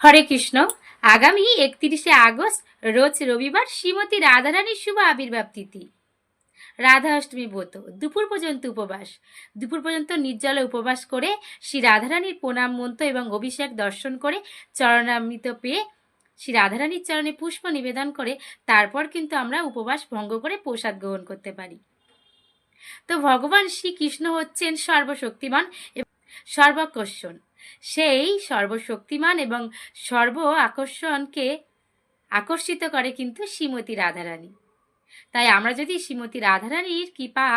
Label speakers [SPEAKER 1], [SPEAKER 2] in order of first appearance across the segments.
[SPEAKER 1] হরে কৃষ্ণ। আগামী 31শে আগস্ট রোজ রবিবার শ্রীমতী রাধারানীর শুভ আবির্ভাব তিথি। রাধা অষ্টমী ব্রত দুপুর পর্যন্ত উপবাস। দুপুর পর্যন্ত নির্জলে উপবাস করে শ্রী রাধারানীর প্রণাম মন্ত্র এবং অভিষেক দর্শন করে চরণামৃত পেয়ে শ্রী রাধারানীর চরণে পুষ্প নিবেদন করে তারপর কিন্তু আমরা উপবাস ভঙ্গ করে প্রসাদ গ্রহণ করতে পারি। তো ভগবান শ্রীকৃষ্ণ হচ্ছেন সর্বশক্তিমান এবং সর্বাকর্ষণ। সেই সর্বশক্তিমান এবং সর্ব আকর্ষণকে আকর্ষিত করে কিন্তু শ্রীমতী রাধারানী। তাই আমরা যদি শ্রীমতী রাধারানীর কৃপা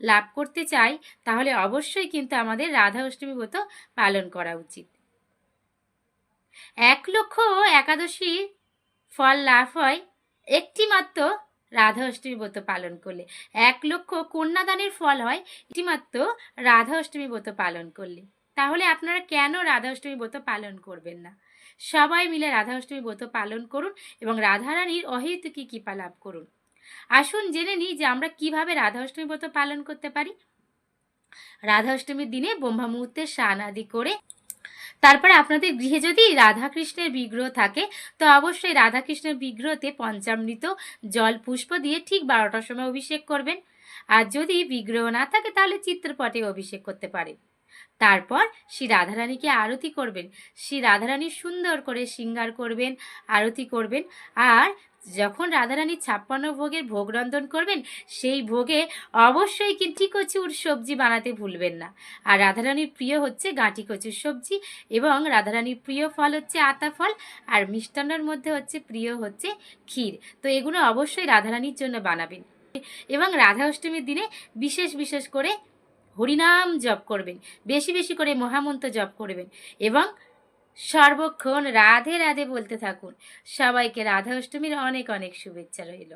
[SPEAKER 1] লাভ করতে চাই তাহলে অবশ্যই কিন্তু আমাদের রাধা অষ্টমী ব্রত পালন করা উচিত। 1,00,000 একাদশীর ফল লাভ হয় একটি মাত্র রাধা অষ্টমী ব্রত পালন করলে। 1,00,000 কন্যাদানের ফল হয় একটি মাত্র রাধা অষ্টমী ব্রত পালন করলে। তাহলে আপনারা কেন রাধা অষ্টমী ব্রত পালন করবেন না? সবাই মিলে রাধা অষ্টমী ব্রত পালন করুন এবং রাধারানীর অহেতুকী কৃপা লাভ করুন। আসুন জেনে নিই যে আমরা কিভাবে রাধা অষ্টমী ব্রত পালন করতে পারি। রাধা অষ্টমীর দিনে ব্রহ্ম মুহূর্তে স্নান আদি করে তারপরে আপনাদের গৃহে যদি রাধাকৃষ্ণের বিগ্রহ থাকে তো অবশ্যই রাধাকৃষ্ণের বিগ্রহতে পঞ্চামৃত জল পুষ্প দিয়ে ঠিক 12টার সময় অভিষেক করবেন। আর যদি বিগ্রহ না থাকে তাহলে চিত্রপটে অভিষেক করতে পারেন। তারপর শ্রী রাধারানীকে আরতি করবেন। শ্রী রাধারানী সুন্দর করে শৃঙ্গার করবেন, আরতি করবেন। আর যখন রাধারানী 56 ভোগের ভোগ রন্ধন করবেন সেই ভোগে অবশ্যই কিন্তু কচুর সবজি বানাতে ভুলবেন না। আর রাধারানীর প্রিয় হচ্ছে গাঁটি কচুর সবজি এবং রাধারানীর প্রিয় ফল হচ্ছে আতা ফল, আর মিষ্টান্নর মধ্যে হচ্ছে প্রিয় হচ্ছে ক্ষীর। তো এগুলো অবশ্যই রাধারানীর জন্য বানাবেন। এবং রাধা অষ্টমীর দিনে বিশেষ করে হরিনাম জপ করবেন, বেশি বেশি করে মহামন্ত্র জপ করবেন এবং সর্বক্ষণ রাধে রাধে বলতে থাকুন। সবাইকে রাধা অষ্টমীর অনেক শুভেচ্ছা রইল।